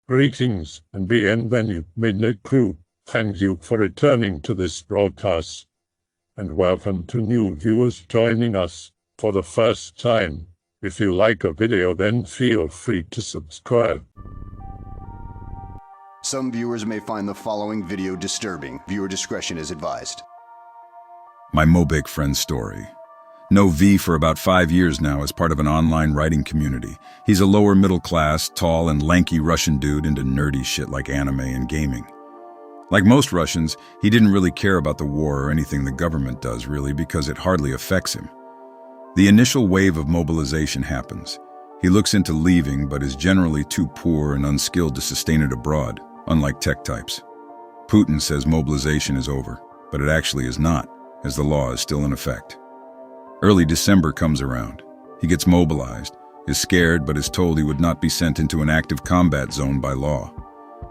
Greetings and bienvenue, Midnight Crew. Thank you for returning to this broadcast, and welcome to new viewers joining us for the first time. If you like a video, then feel free to subscribe. Some viewers may find the following video disturbing. Viewer discretion is advised. My Mobig friend's story. Know V for about 5 years now as part of an online writing community. He's a lower middle class, tall and lanky Russian dude into nerdy shit like anime and gaming. Like most Russians, he didn't really care about the war or anything the government does really because it hardly affects him. The initial wave of mobilization happens. He looks into leaving but is generally too poor and unskilled to sustain it abroad, unlike tech types. Putin says mobilization is over, but it actually is not, as the law is still in effect. Early December comes around. He gets mobilized, is scared but is told he would not be sent into an active combat zone by law.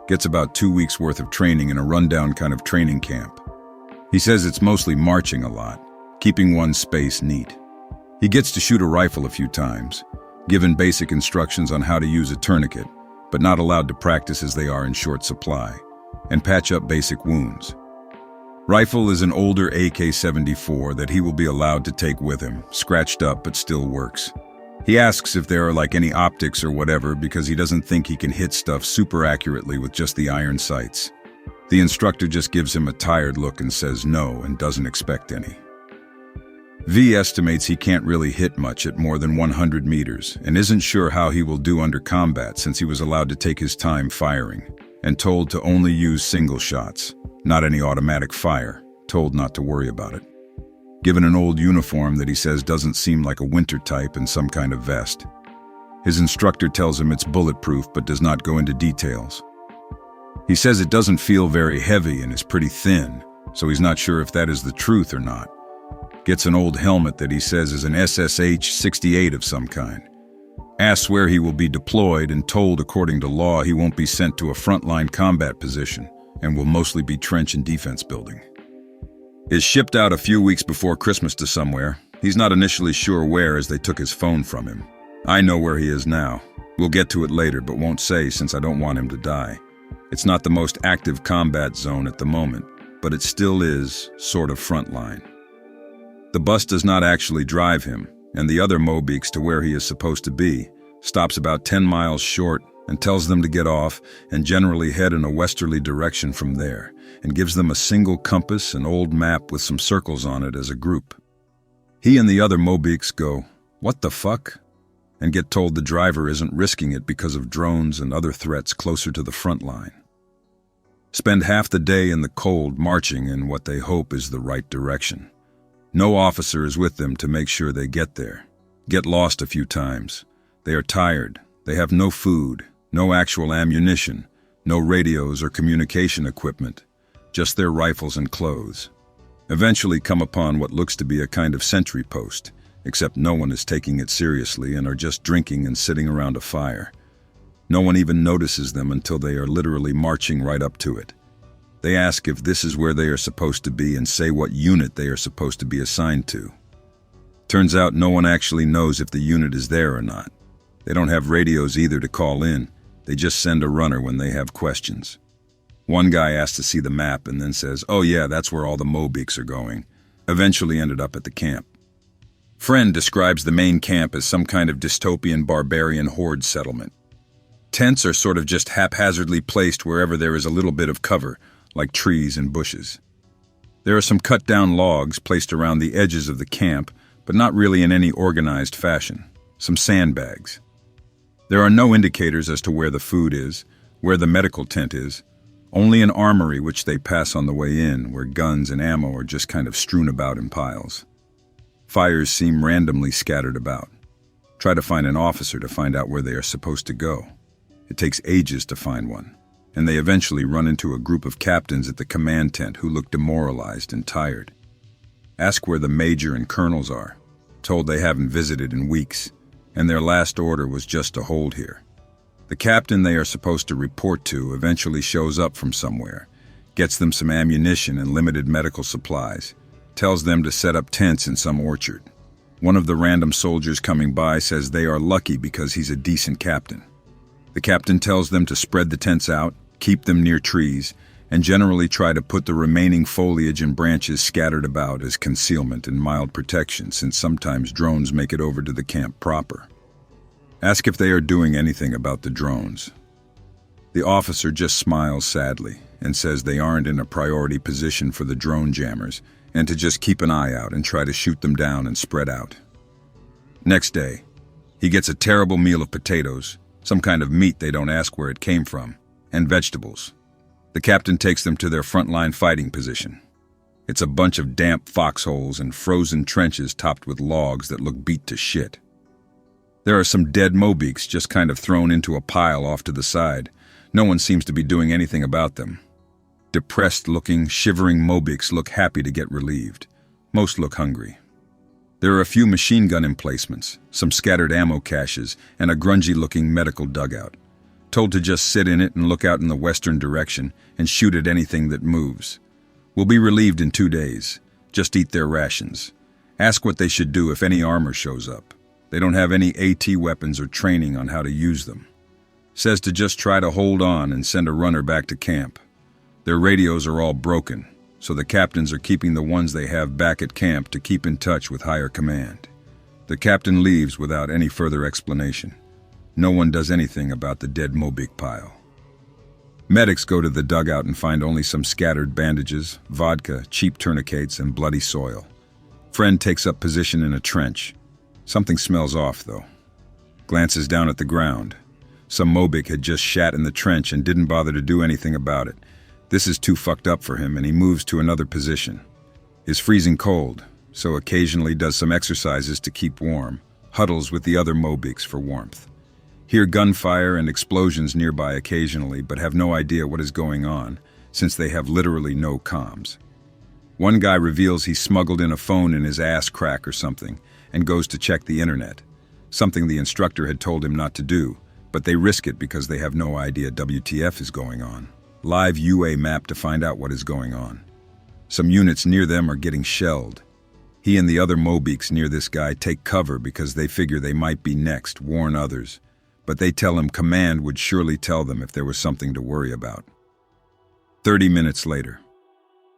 Gets about 2 weeks worth of training in a rundown kind of training camp. He says it's mostly marching a lot, keeping one's space neat. He gets to shoot a rifle a few times, given basic instructions on how to use a tourniquet, but not allowed to practice as they are in short supply, and patch up basic wounds. Rifle is an older AK-74 that he will be allowed to take with him, scratched up but still works. He asks if there are like any optics or whatever because he doesn't think he can hit stuff super accurately with just the iron sights. The instructor just gives him a tired look and says no and doesn't expect any. V estimates he can't really hit much at more than 100 meters and isn't sure how he will do under combat since he was allowed to take his time firing and told to only use single shots. Not any automatic fire, told not to worry about it. Given an old uniform that he says doesn't seem like a winter type and some kind of vest. His instructor tells him it's bulletproof but does not go into details. He says it doesn't feel very heavy and is pretty thin, so he's not sure if that is the truth or not. Gets an old helmet that he says is an SSH-68 of some kind. Asks where he will be deployed and told according to law he won't be sent to a frontline combat position and will mostly be trench and defense building. Is shipped out a few weeks before Christmas to somewhere. He's not initially sure where as they took his phone from him. I know where he is now. We'll get to it later but won't say since I don't want him to die. It's not the most active combat zone at the moment, but it still is sort of frontline. The bus does not actually drive him, and the other Mobiks to where he is supposed to be, stops about 10 miles short and tells them to get off and generally head in a westerly direction from there, and gives them a single compass and old map with some circles on it as a group. He and the other Mobiks go, "What the fuck?" and get told the driver isn't risking it because of drones and other threats closer to the front line. Spend half the day in the cold marching in what they hope is the right direction. No officer is with them to make sure they get there. Get lost a few times. They are tired. They have no food, no actual ammunition, no radios or communication equipment, just their rifles and clothes. Eventually come upon what looks to be a kind of sentry post, except no one is taking it seriously and are just drinking and sitting around a fire. No one even notices them until they are literally marching right up to it. They ask if this is where they are supposed to be and say what unit they are supposed to be assigned to. Turns out no one actually knows if the unit is there or not. They don't have radios either to call in. They just send a runner when they have questions. One guy asks to see the map and then says, "Oh yeah, that's where all the Mobiks are going." Eventually ended up at the camp. Friend describes the main camp as some kind of dystopian barbarian horde settlement. Tents are sort of just haphazardly placed wherever there is a little bit of cover, like trees and bushes. There are some cut-down logs placed around the edges of the camp, but not really in any organized fashion. Some sandbags. There are no indicators as to where the food is, where the medical tent is, only an armory which they pass on the way in, where guns and ammo are just kind of strewn about in piles. Fires seem randomly scattered about. Try to find an officer to find out where they are supposed to go. It takes ages to find one, and they eventually run into a group of captains at the command tent who look demoralized and tired. Ask where the major and colonels are, told they haven't visited in weeks, and their last order was just to hold here. The captain they are supposed to report to eventually shows up from somewhere, gets them some ammunition and limited medical supplies, tells them to set up tents in some orchard. One of the random soldiers coming by says they are lucky because he's a decent captain. The captain tells them to spread the tents out, keep them near trees, and generally try to put the remaining foliage and branches scattered about as concealment and mild protection, since sometimes drones make it over to the camp proper. Ask if they are doing anything about the drones. The officer just smiles sadly and says they aren't in a priority position for the drone jammers and to just keep an eye out and try to shoot them down and spread out. Next day, he gets a terrible meal of potatoes, some kind of meat they don't ask where it came from, and vegetables. The captain takes them to their frontline fighting position. It's a bunch of damp foxholes and frozen trenches topped with logs that look beat to shit. There are some dead Mobeeks just kind of thrown into a pile off to the side. No one seems to be doing anything about them. Depressed-looking, shivering Mobeeks look happy to get relieved. Most look hungry. There are a few machine gun emplacements, some scattered ammo caches, and a grungy-looking medical dugout. Told to just sit in it and look out in the western direction and shoot at anything that moves. We'll be relieved in 2 days. Just eat their rations. Ask what they should do if any armor shows up. They don't have any AT weapons or training on how to use them. Says to just try to hold on and send a runner back to camp. Their radios are all broken, so the captains are keeping the ones they have back at camp to keep in touch with higher command. The captain leaves without any further explanation. No one does anything about the dead Mobeek pile. Medics go to the dugout and find only some scattered bandages, vodka, cheap tourniquets, and bloody soil. Friend takes up position in a trench. Something smells off, though. Glances down at the ground. Some Mobeek had just shat in the trench and didn't bother to do anything about it. This is too fucked up for him, and he moves to another position. Is freezing cold, so occasionally does some exercises to keep warm, huddles with the other Mobeeks for warmth. Hear gunfire and explosions nearby occasionally, but have no idea what is going on, since they have literally no comms. One guy reveals he smuggled in a phone in his ass crack or something, and goes to check the internet, something the instructor had told him not to do, but they risk it because they have no idea WTF is going on. Live UA map to find out what is going on. Some units near them are getting shelled. He and the other Mobeeks near this guy take cover because they figure they might be next, warn others, but they tell him command would surely tell them if there was something to worry about. 30 minutes later,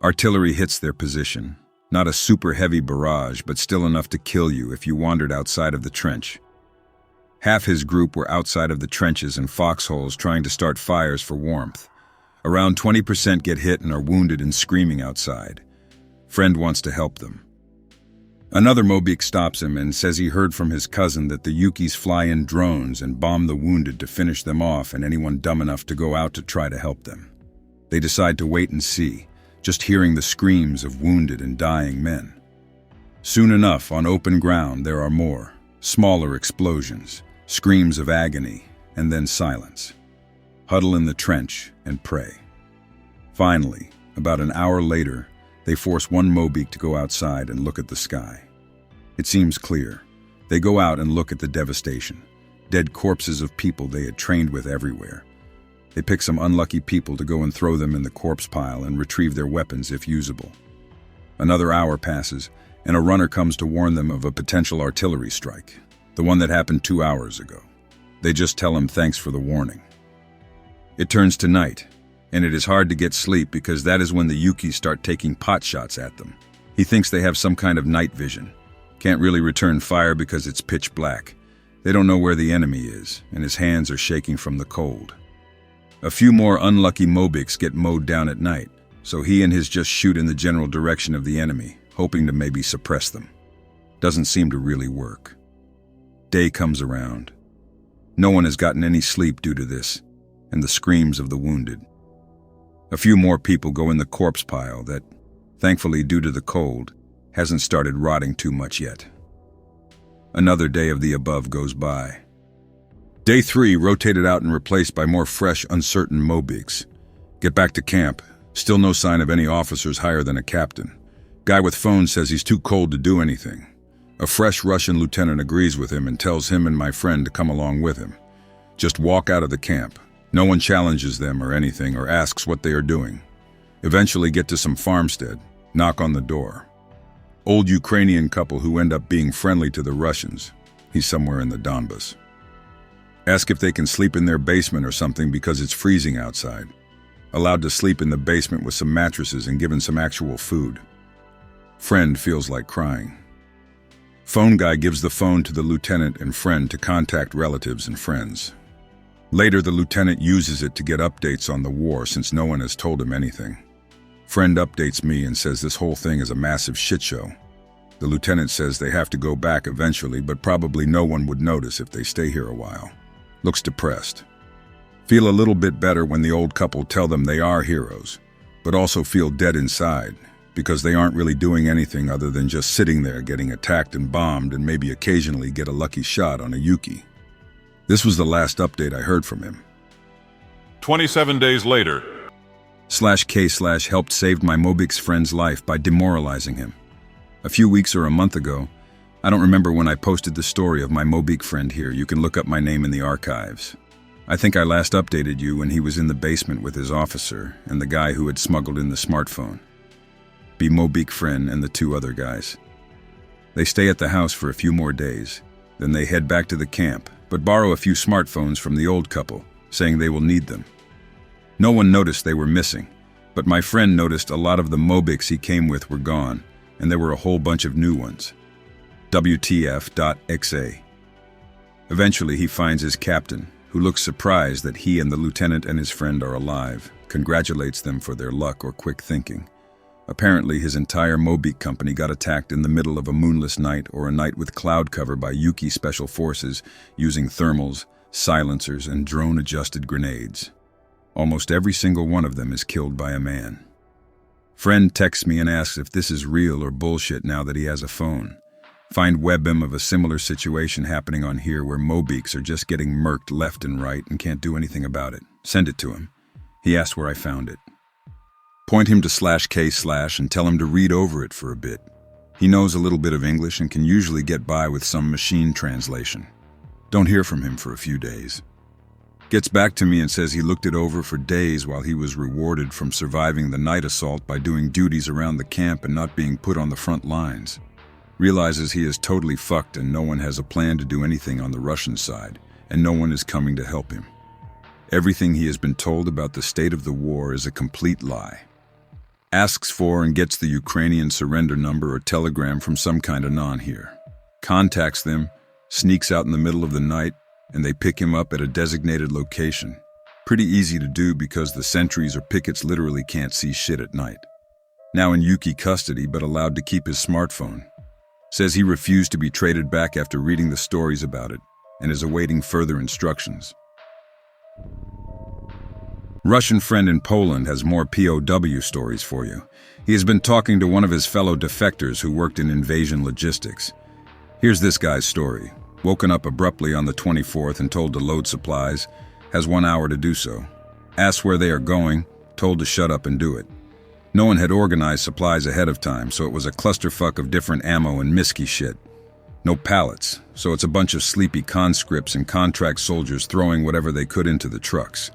artillery hits their position. Not a super heavy barrage, but still enough to kill you if you wandered outside of the trench. Half his group were outside of the trenches and foxholes trying to start fires for warmth. Around 20% get hit and are wounded and screaming outside. Friend wants to help them. Another Mobeek stops him and says he heard from his cousin that the Yukis fly in drones and bomb the wounded to finish them off and anyone dumb enough to go out to try to help them. They decide to wait and see, just hearing the screams of wounded and dying men. Soon enough, on open ground, there are more, smaller explosions, screams of agony, and then silence. Huddle in the trench and pray. Finally, about an hour later, they force one Mobeek to go outside and look at the sky. It seems clear. They go out and look at the devastation. Dead corpses of people they had trained with everywhere. They pick some unlucky people to go and throw them in the corpse pile and retrieve their weapons if usable. Another hour passes, and a runner comes to warn them of a potential artillery strike, the one that happened 2 hours ago. They just tell him thanks for the warning. It turns to night, and it is hard to get sleep because that is when the Yukis start taking pot shots at them. He thinks they have some kind of night vision. Can't really return fire because it's pitch black. They don't know where the enemy is, and his hands are shaking from the cold. A few more unlucky Mobeeks get mowed down at night, so he and his just shoot in the general direction of the enemy, hoping to maybe suppress them. Doesn't seem to really work. Day comes around. No one has gotten any sleep due to this, and the screams of the wounded. A few more people go in the corpse pile that, thankfully due to the cold, hasn't started rotting too much yet. Another day of the above goes by. Day 3 rotated out and replaced by more fresh, uncertain Mobeeks. Get back to camp. Still no sign of any officers higher than a captain. Guy with phone says he's too cold to do anything. A fresh Russian lieutenant agrees with him and tells him and my friend to come along with him. Just walk out of the camp. No one challenges them or anything or asks what they are doing. Eventually get to some farmstead, knock on the door. Old Ukrainian couple who end up being friendly to the Russians. He's somewhere in the Donbas. Ask if they can sleep in their basement or something because it's freezing outside. Allowed to sleep in the basement with some mattresses and given some actual food. Friend feels like crying. Phone guy gives the phone to the lieutenant and friend to contact relatives and friends. Later, the lieutenant uses it to get updates on the war since no one has told him anything. Friend updates me and says this whole thing is a massive shit show. The lieutenant says they have to go back eventually, but probably no one would notice if they stay here a while. Looks depressed. Feel a little bit better when the old couple tell them they are heroes, but also feel dead inside because they aren't really doing anything other than just sitting there getting attacked and bombed and maybe occasionally get a lucky shot on a Yuki. This was the last update I heard from him. 27 days later. /K/ helped saved my Mobix friend's life by demoralizing him. A few weeks or a month ago, I don't remember when I posted the story of my Mobix friend here. You can look up my name in the archives. I think I last updated you when he was in the basement with his officer and the guy who had smuggled in the smartphone. Be Mobix friend and the two other guys. They stay at the house for a few more days. Then they head back to the camp, but borrow a few smartphones from the old couple, saying they will need them. No one noticed they were missing, but my friend noticed a lot of the Mobix he came with were gone, and there were a whole bunch of new ones. WTF.XA. Eventually he finds his captain, who looks surprised that he and the lieutenant and his friend are alive, congratulates them for their luck or quick thinking. Apparently his entire Mobix company got attacked in the middle of a moonless night or a night with cloud cover by Yuki special forces using thermals, silencers, and drone-adjusted grenades. Almost every single one of them is killed by a man. Friend texts me and asks if this is real or bullshit now that he has a phone. Find webm of a similar situation happening on here where Mobix are just getting murked left and right and can't do anything about it. Send it to him. He asks where I found it. Point him to /K/ and tell him to read over it for a bit. He knows a little bit of English and can usually get by with some machine translation. Don't hear from him for a few days. Gets back to me and says he looked it over for days while he was rewarded from surviving the night assault by doing duties around the camp and not being put on the front lines. Realizes he is totally fucked and no one has a plan to do anything on the Russian side, and no one is coming to help him. Everything he has been told about the state of the war is a complete lie. Asks for and gets the Ukrainian surrender number or telegram from some kind of anon here. Contacts them, sneaks out in the middle of the night, and they pick him up at a designated location. Pretty easy to do because the sentries or pickets literally can't see shit at night. Now in Yuki custody but allowed to keep his smartphone. Says he refused to be traded back after reading the stories about it and is awaiting further instructions. Russian friend in Poland has more POW stories for you. He has been talking to one of his fellow defectors who worked in invasion logistics. Here's this guy's story. Woken up abruptly on the 24th and told to load supplies, has 1 hour to do so. Asks where they are going, told to shut up and do it. No one had organized supplies ahead of time, so it was a clusterfuck of different ammo and misky shit. No pallets, so it's a bunch of sleepy conscripts and contract soldiers throwing whatever they could into the trucks.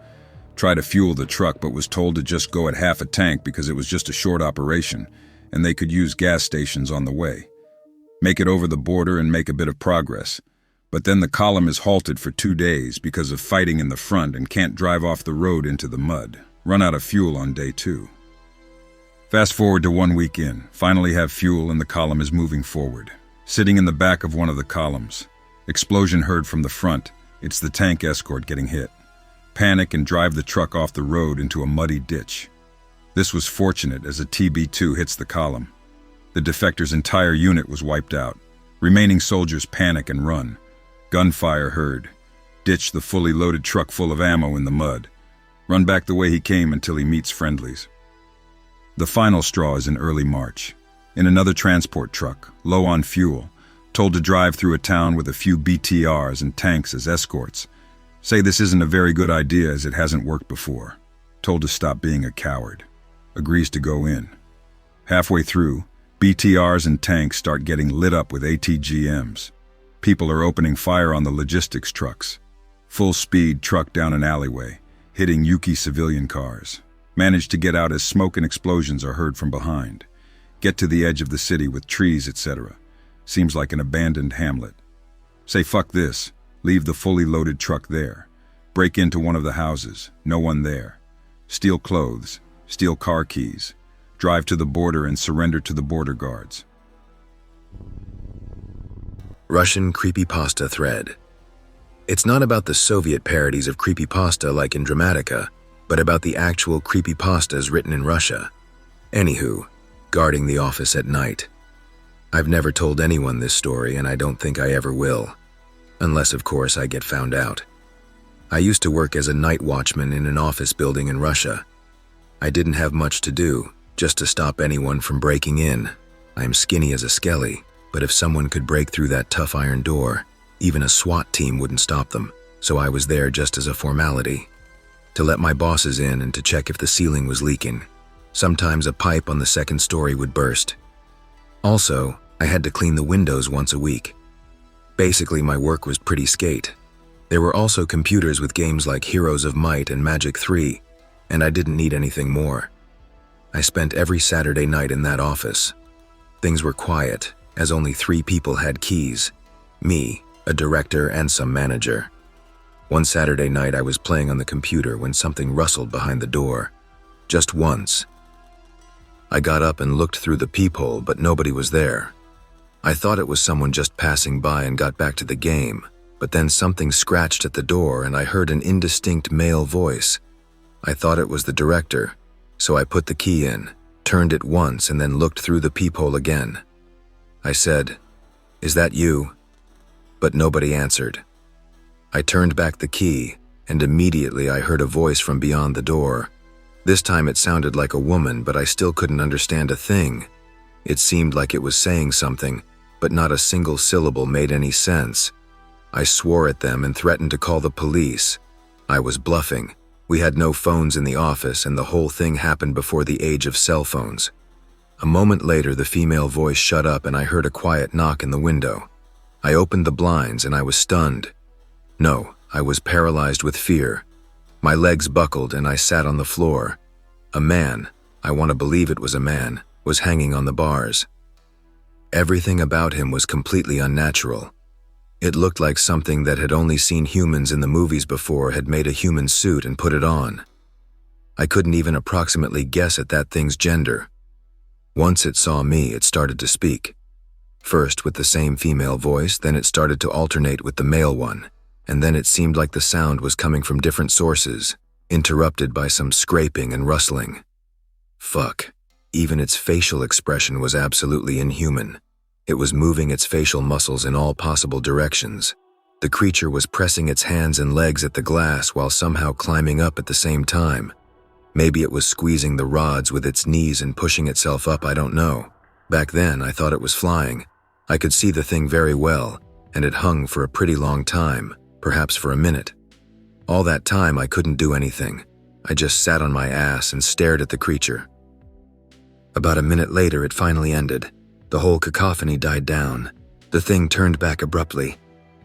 Tried to fuel the truck but was told to just go at half a tank because it was just a short operation, and they could use gas stations on the way. Make it over the border and make a bit of progress. But then the column is halted for 2 days because of fighting in the front and can't drive off the road into the mud. Run out of fuel on day 2. Fast forward to 1 week in, finally have fuel and the column is moving forward. Sitting in the back of one of the columns. Explosion heard from the front. It's the tank escort getting hit. Panic and drive the truck off the road into a muddy ditch. This was fortunate as a TB2 hits the column. The defector's entire unit was wiped out. Remaining soldiers panic and run. Gunfire heard. Ditch the fully loaded truck full of ammo in the mud. Run back the way he came until he meets friendlies. The final straw is in early March. In another transport truck, low on fuel, told to drive through a town with a few BTRs and tanks as escorts. Say this isn't a very good idea as it hasn't worked before. Told to stop being a coward. Agrees to go in. Halfway through, BTRs and tanks start getting lit up with ATGMs. People are opening fire on the logistics trucks. Full speed truck down an alleyway, hitting Yuki civilian cars. Manage to get out as smoke and explosions are heard from behind. Get to the edge of the city with trees, etc. Seems like an abandoned hamlet. Say fuck this. Leave the fully loaded truck there. Break into one of the houses. No one there. Steal clothes. Steal car keys. Drive to the border and surrender to the border guards. Russian creepypasta thread. It's not about the Soviet parodies of creepypasta like in Dramatica, but about the actual creepypastas written in Russia. Anywho, guarding the office at night. I've never told anyone this story, and I don't think I ever will. Unless, of course, I get found out. I used to work as a night watchman in an office building in Russia. I didn't have much to do, just to stop anyone from breaking in. I'm skinny as a skelly, but if someone could break through that tough iron door, even a SWAT team wouldn't stop them, so I was there just as a formality. To let my bosses in and to check if the ceiling was leaking. Sometimes a pipe on the second story would burst. Also, I had to clean the windows once a week. Basically, my work was pretty skate. There were also computers with games like Heroes of Might and Magic 3, and I didn't need anything more. I spent every Saturday night in that office. Things were quiet, as only 3 people had keys. Me, a director, and some manager. One Saturday night I was playing on the computer when something rustled behind the door. Just once. I got up and looked through the peephole, but nobody was there. I thought it was someone just passing by and got back to the game, but then something scratched at the door and I heard an indistinct male voice. I thought it was the director, so I put the key in, turned it once, and then looked through the peephole again. I said, "Is that you?" But nobody answered. I turned back the key, and immediately I heard a voice from beyond the door. This time it sounded like a woman, but I still couldn't understand a thing. It seemed like it was saying something, but not a single syllable made any sense. I swore at them and threatened to call the police. I was bluffing. We had no phones in the office, and the whole thing happened before the age of cell phones. A moment later, the female voice shut up and I heard a quiet knock in the window. I opened the blinds and I was stunned. No, I was paralyzed with fear. My legs buckled and I sat on the floor. A man, I want to believe it was a man, was hanging on the bars. Everything about him was completely unnatural. It looked like something that had only seen humans in the movies before had made a human suit and put it on. I couldn't even approximately guess at that thing's gender. Once it saw me, it started to speak. First with the same female voice, then it started to alternate with the male one, and then it seemed like the sound was coming from different sources, interrupted by some scraping and rustling. Fuck. Even its facial expression was absolutely inhuman. It was moving its facial muscles in all possible directions. The creature was pressing its hands and legs at the glass while somehow climbing up at the same time. Maybe it was squeezing the rods with its knees and pushing itself up, I don't know. Back then, I thought it was flying. I could see the thing very well, and it hung for a pretty long time, perhaps for a minute. All that time, I couldn't do anything. I just sat on my ass and stared at the creature. About a minute later, it finally ended. The whole cacophony died down. The thing turned back abruptly.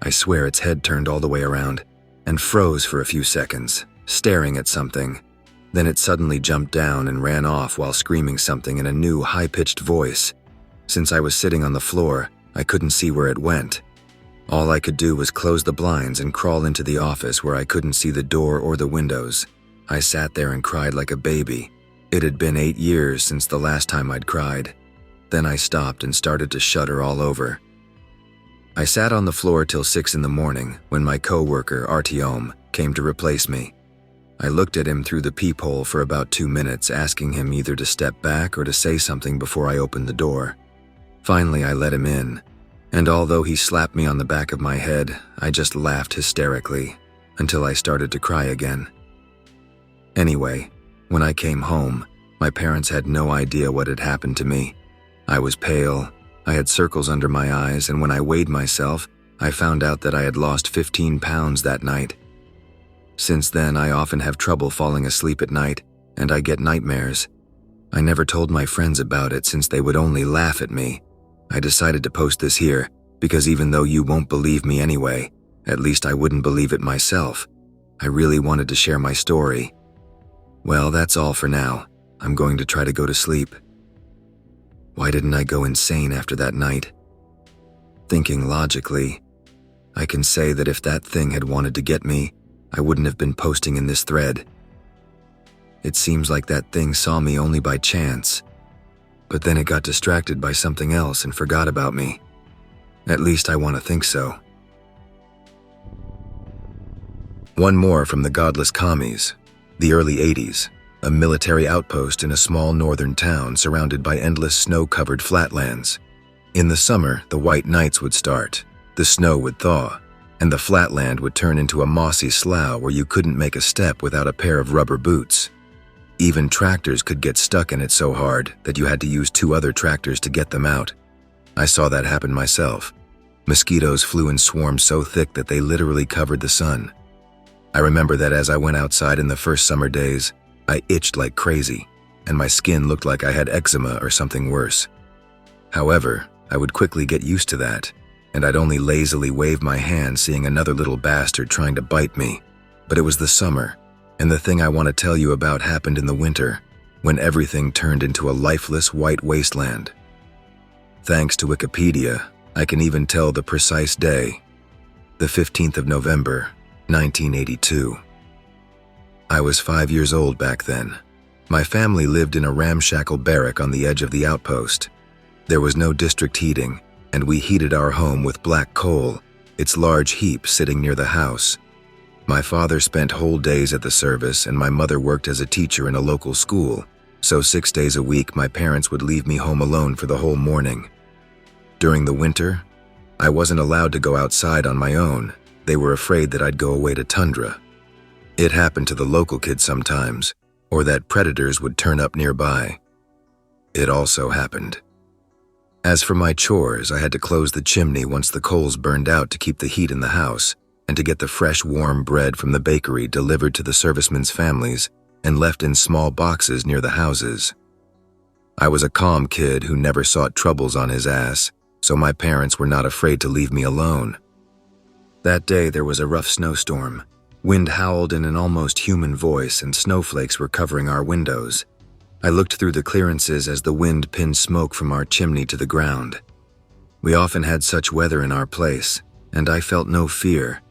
I swear its head turned all the way around, and froze for a few seconds, staring at something. Then it suddenly jumped down and ran off while screaming something in a new, high-pitched voice. Since I was sitting on the floor, I couldn't see where it went. All I could do was close the blinds and crawl into the office where I couldn't see the door or the windows. I sat there and cried like a baby. It had been 8 years since the last time I'd cried. Then I stopped and started to shudder all over. I sat on the floor till 6 in the morning when my co-worker, Artyom, came to replace me. I looked at him through the peephole for about 2 minutes, asking him either to step back or to say something before I opened the door. Finally, I let him in, and although he slapped me on the back of my head, I just laughed hysterically until I started to cry again. Anyway, when I came home, my parents had no idea what had happened to me. I was pale, I had circles under my eyes, and when I weighed myself, I found out that I had lost 15 pounds that night. Since then, I often have trouble falling asleep at night, and I get nightmares. I never told my friends about it since they would only laugh at me. I decided to post this here, because even though you won't believe me anyway, at least I wouldn't believe it myself. I really wanted to share my story. Well, that's all for now. I'm going to try to go to sleep. Why didn't I go insane after that night? Thinking logically, I can say that if that thing had wanted to get me, I wouldn't have been posting in this thread. It seems like that thing saw me only by chance, but then it got distracted by something else and forgot about me. At least I want to think so. One more from the godless commies, the early 80s, a military outpost in a small northern town surrounded by endless snow-covered flatlands. In the summer, the white nights would start, the snow would thaw, and the flatland would turn into a mossy slough where you couldn't make a step without a pair of rubber boots. Even tractors could get stuck in it so hard that you had to use 2 other tractors to get them out. I saw that happen myself. Mosquitoes flew in swarms so thick that they literally covered the sun. I remember that as I went outside in the first summer days, I itched like crazy, and my skin looked like I had eczema or something worse. However, I would quickly get used to that, and I'd only lazily wave my hand seeing another little bastard trying to bite me. But it was the summer, and the thing I want to tell you about happened in the winter, when everything turned into a lifeless white wasteland. Thanks to Wikipedia, I can even tell the precise day, the 15th of November, 1982. I was 5 years old back then. My family lived in a ramshackle barrack on the edge of the outpost. There was no district heating, and we heated our home with black coal, its large heap sitting near the house. My father spent whole days at the service, and my mother worked as a teacher in a local school, so 6 days a week my parents would leave me home alone for the whole morning. During the winter, I wasn't allowed to go outside on my own. They were afraid that I'd go away to tundra. It happened to the local kids sometimes, or that predators would turn up nearby. It also happened. As for my chores, I had to close the chimney once the coals burned out to keep the heat in the house, and to get the fresh warm bread from the bakery delivered to the servicemen's families and left in small boxes near the houses. I was a calm kid who never sought troubles on his ass, so my parents were not afraid to leave me alone. That day there was a rough snowstorm. Wind howled in an almost human voice, and snowflakes were covering our windows. I looked through the clearances as the wind pinned smoke from our chimney to the ground. We often had such weather in our place, and I felt no fear.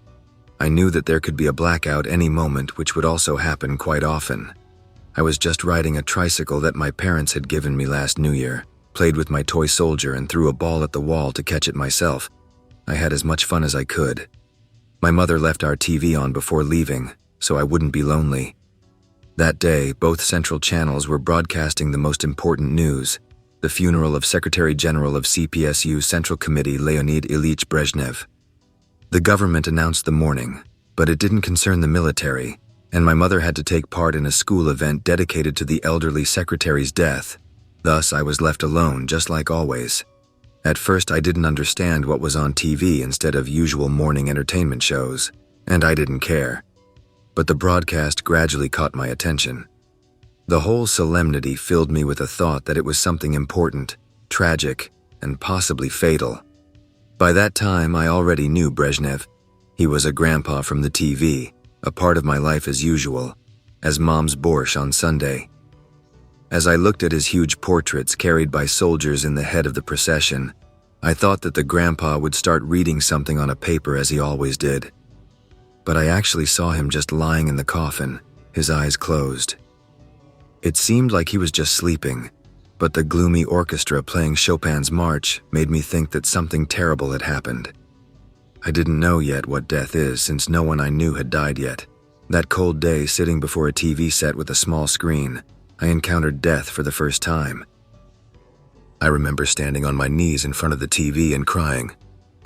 I knew that there could be a blackout any moment, which would also happen quite often. I was just riding a tricycle that my parents had given me last New Year, played with my toy soldier, and threw a ball at the wall to catch it myself. I had as much fun as I could. My mother left our TV on before leaving, so I wouldn't be lonely. That day, both central channels were broadcasting the most important news, the funeral of Secretary General of CPSU Central Committee Leonid Ilyich Brezhnev. The government announced the mourning, but it didn't concern the military, and my mother had to take part in a school event dedicated to the elderly secretary's death. Thus, I was left alone, just like always. At first, I didn't understand what was on TV instead of usual morning entertainment shows, and I didn't care. But the broadcast gradually caught my attention. The whole solemnity filled me with a thought that it was something important, tragic, and possibly fatal. By that time, I already knew Brezhnev. He was a grandpa from the TV, a part of my life as usual, as Mom's borscht on Sunday. As I looked at his huge portraits carried by soldiers in the head of the procession, I thought that the grandpa would start reading something on a paper as he always did. But I actually saw him just lying in the coffin, his eyes closed. It seemed like he was just sleeping, but the gloomy orchestra playing Chopin's march made me think that something terrible had happened. I didn't know yet what death is, since no one I knew had died yet. That cold day, sitting before a TV set with a small screen, I encountered death for the first time. I remember standing on my knees in front of the TV and crying.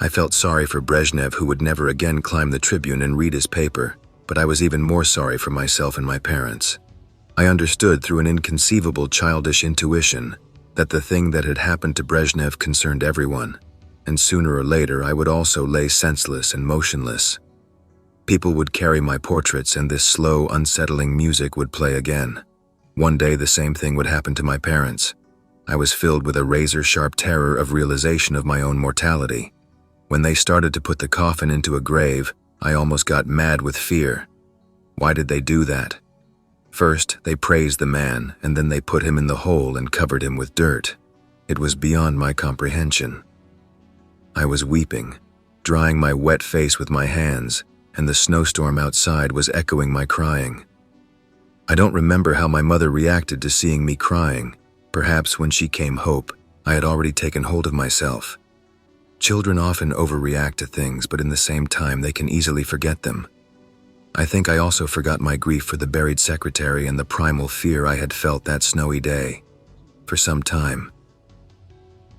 I felt sorry for Brezhnev, who would never again climb the tribune and read his paper, but I was even more sorry for myself and my parents. I understood through an inconceivable childish intuition that the thing that had happened to Brezhnev concerned everyone, and sooner or later I would also lay senseless and motionless. People would carry my portraits, and this slow, unsettling music would play again. One day the same thing would happen to my parents. I was filled with a razor-sharp terror of realization of my own mortality. When they started to put the coffin into a grave, I almost got mad with fear. Why did they do that? First, they praised the man, and then they put him in the hole and covered him with dirt. It was beyond my comprehension. I was weeping. drying my wet face with my hands, and the snowstorm outside was echoing my crying. I don't remember how my mother reacted to seeing me crying. Perhaps when she came hope, I had already taken hold of myself. Children often overreact to things, but in the same time they can easily forget them. I think I also forgot my grief for the buried secretary and the primal fear I had felt that snowy day. For some time.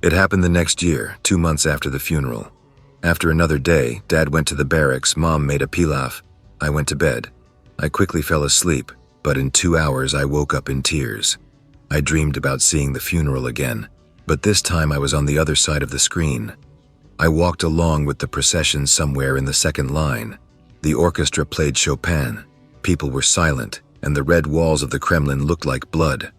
It happened the next year, 2 months after the funeral. After another day, Dad went to the barracks, Mom made a pilaf. I went to bed. I quickly fell asleep, but in 2 hours I woke up in tears. I dreamed about seeing the funeral again, but this time I was on the other side of the screen. I walked along with the procession somewhere in the second line. The orchestra played Chopin, people were silent, and the red walls of the Kremlin looked like blood.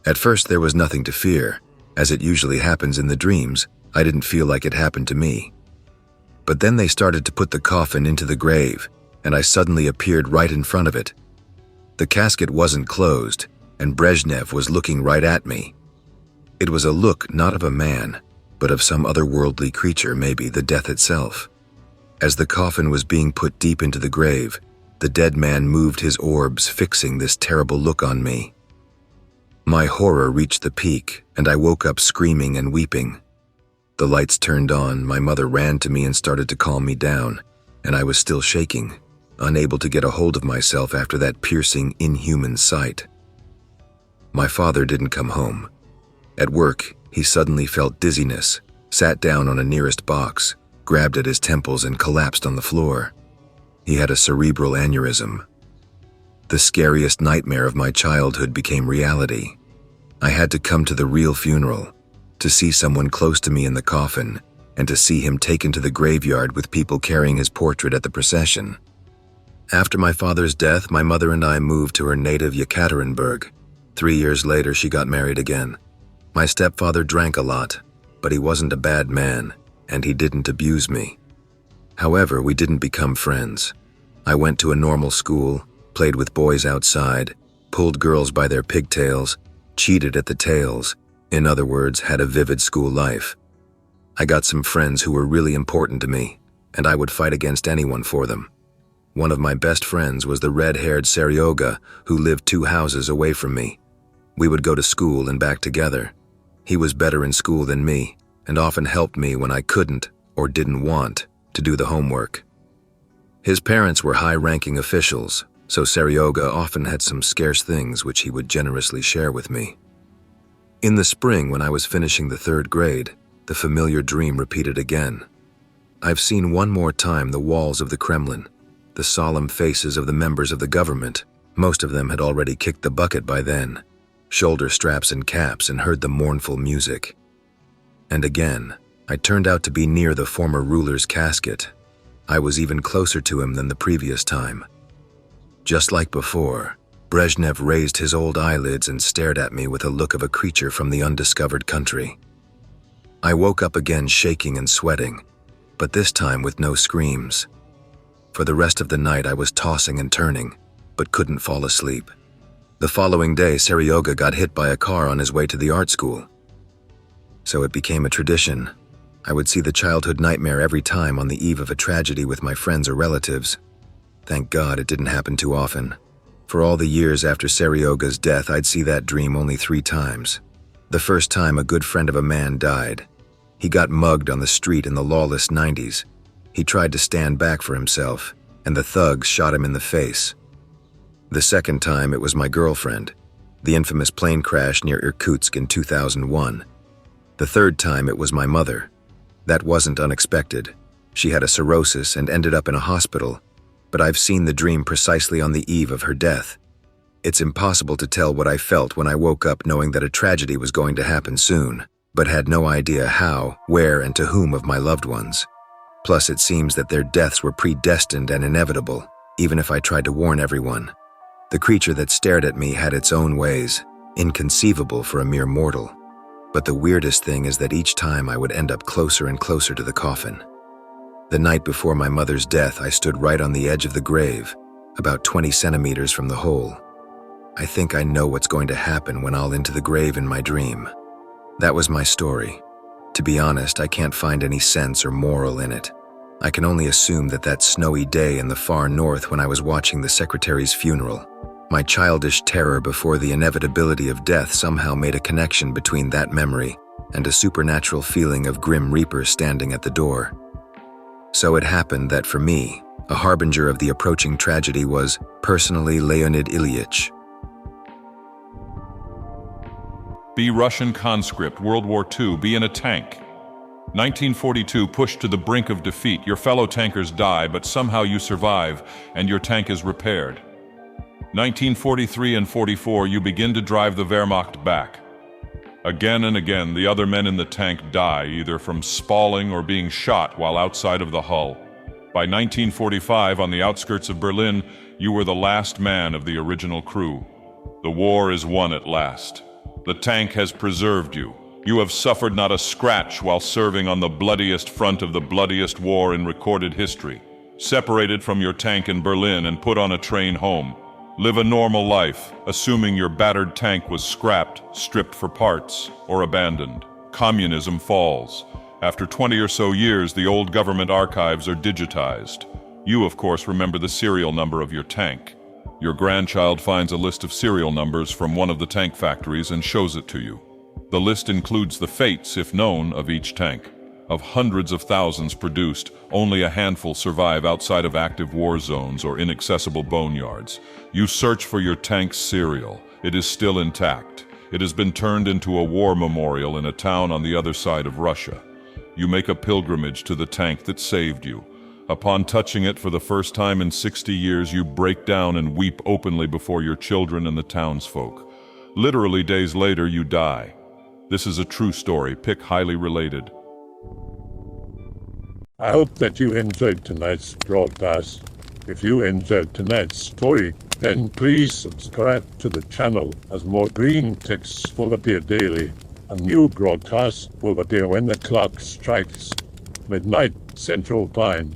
At first there was nothing to fear. As it usually happens in the dreams, I didn't feel like it happened to me. But then they started to put the coffin into the grave, and I suddenly appeared right in front of it. The casket wasn't closed, and Brezhnev was looking right at me. It was a look not of a man, but of some otherworldly creature, maybe the death itself. As the coffin was being put deep into the grave, the dead man moved his orbs, fixing this terrible look on me. My horror reached the peak, and I woke up screaming and weeping. The lights turned on, my mother ran to me and started to calm me down, and I was still shaking, unable to get a hold of myself after that piercing, inhuman sight. My father didn't come home. At work, he suddenly felt dizziness, sat down on a nearest box, grabbed at his temples and collapsed on the floor. He had a cerebral aneurysm. The scariest nightmare of my childhood became reality. I had to come to the real funeral, to see someone close to me in the coffin, and to see him taken to the graveyard with people carrying his portrait at the procession. After my father's death, my mother and I moved to her native Yekaterinburg. 3 years later, she got married again. My stepfather drank a lot, but he wasn't a bad man, and he didn't abuse me. However, we didn't become friends. I went to a normal school, played with boys outside, pulled girls by their pigtails, cheated at the tails, in other words, had a vivid school life. I got some friends who were really important to me, and I would fight against anyone for them. One of my best friends was the red-haired Seryoga who lived 2 houses away from me. We would go to school and back together. He was better in school than me, and often helped me when I couldn't, or didn't want, to do the homework. His parents were high-ranking officials, so Seryoga often had some scarce things which he would generously share with me. In the spring, when I was finishing the 3rd grade, the familiar dream repeated again. I've seen one more time the walls of the Kremlin, the solemn faces of the members of the government. Most of them had already kicked the bucket by then, shoulder straps and caps, and heard the mournful music. And again, I turned out to be near the former ruler's casket. I was even closer to him than the previous time. Just like before, Brezhnev raised his old eyelids and stared at me with a look of a creature from the undiscovered country. I woke up again shaking and sweating, but this time with no screams. For the rest of the night I was tossing and turning, but couldn't fall asleep. The following day, Seryoga got hit by a car on his way to the art school. So it became a tradition. I would see the childhood nightmare every time on the eve of a tragedy with my friends or relatives. Thank God it didn't happen too often. For all the years after Seryoga's death, I'd see that dream only 3 times. The first time, a good friend of a man died. He got mugged on the street in the lawless 90s. He tried to stand back for himself, and the thugs shot him in the face. The second time, it was my girlfriend, the infamous plane crash near Irkutsk in 2001. The third time, it was my mother. That wasn't unexpected. She had a cirrhosis and ended up in a hospital, but I've seen the dream precisely on the eve of her death. It's impossible to tell what I felt when I woke up knowing that a tragedy was going to happen soon, but had no idea how, where, and to whom of my loved ones. Plus, it seems that their deaths were predestined and inevitable, even if I tried to warn everyone. The creature that stared at me had its own ways, inconceivable for a mere mortal. But the weirdest thing is that each time I would end up closer and closer to the coffin. The night before my mother's death, I stood right on the edge of the grave, about 20 centimeters from the hole. I think I know what's going to happen when I'll into the grave in my dream. That was my story. To be honest, I can't find any sense or moral in it. I can only assume that snowy day in the far north when I was watching the secretary's funeral, my childish terror before the inevitability of death somehow made a connection between that memory and a supernatural feeling of grim reapers standing at the door. So it happened that for me, a harbinger of the approaching tragedy was, personally, Leonid Ilyich. Be Russian conscript, World War II, be in a tank. 1942, pushed to the brink of defeat, your fellow tankers die, but somehow you survive, and your tank is repaired. 1943 and 44, you begin to drive the Wehrmacht back. Again and again, the other men in the tank die, either from spalling or being shot while outside of the hull. By 1945, on the outskirts of Berlin, you were the last man of the original crew. The war is won at last. The tank has preserved you. You have suffered not a scratch while serving on the bloodiest front of the bloodiest war in recorded history. Separated from your tank in Berlin and put on a train home. Live a normal life, assuming your battered tank was scrapped, stripped for parts, or abandoned. Communism falls. After 20 or so years, the old government archives are digitized. You, of course, remember the serial number of your tank. Your grandchild finds a list of serial numbers from one of the tank factories and shows it to you. The list includes the fates, if known, of each tank. Of hundreds of thousands produced, only a handful survive outside of active war zones or inaccessible boneyards. You search for your tank's serial. It is still intact. It has been turned into a war memorial in a town on the other side of Russia. You make a pilgrimage to the tank that saved you. Upon touching it for the first time in 60 years, you break down and weep openly before your children and the townsfolk. Literally days later, you die. This is a true story, pick highly related. I hope that you enjoyed tonight's broadcast. If you enjoyed tonight's story, then please subscribe to the channel, as more green texts will appear daily. A new broadcast will appear when the clock strikes midnight Central Time.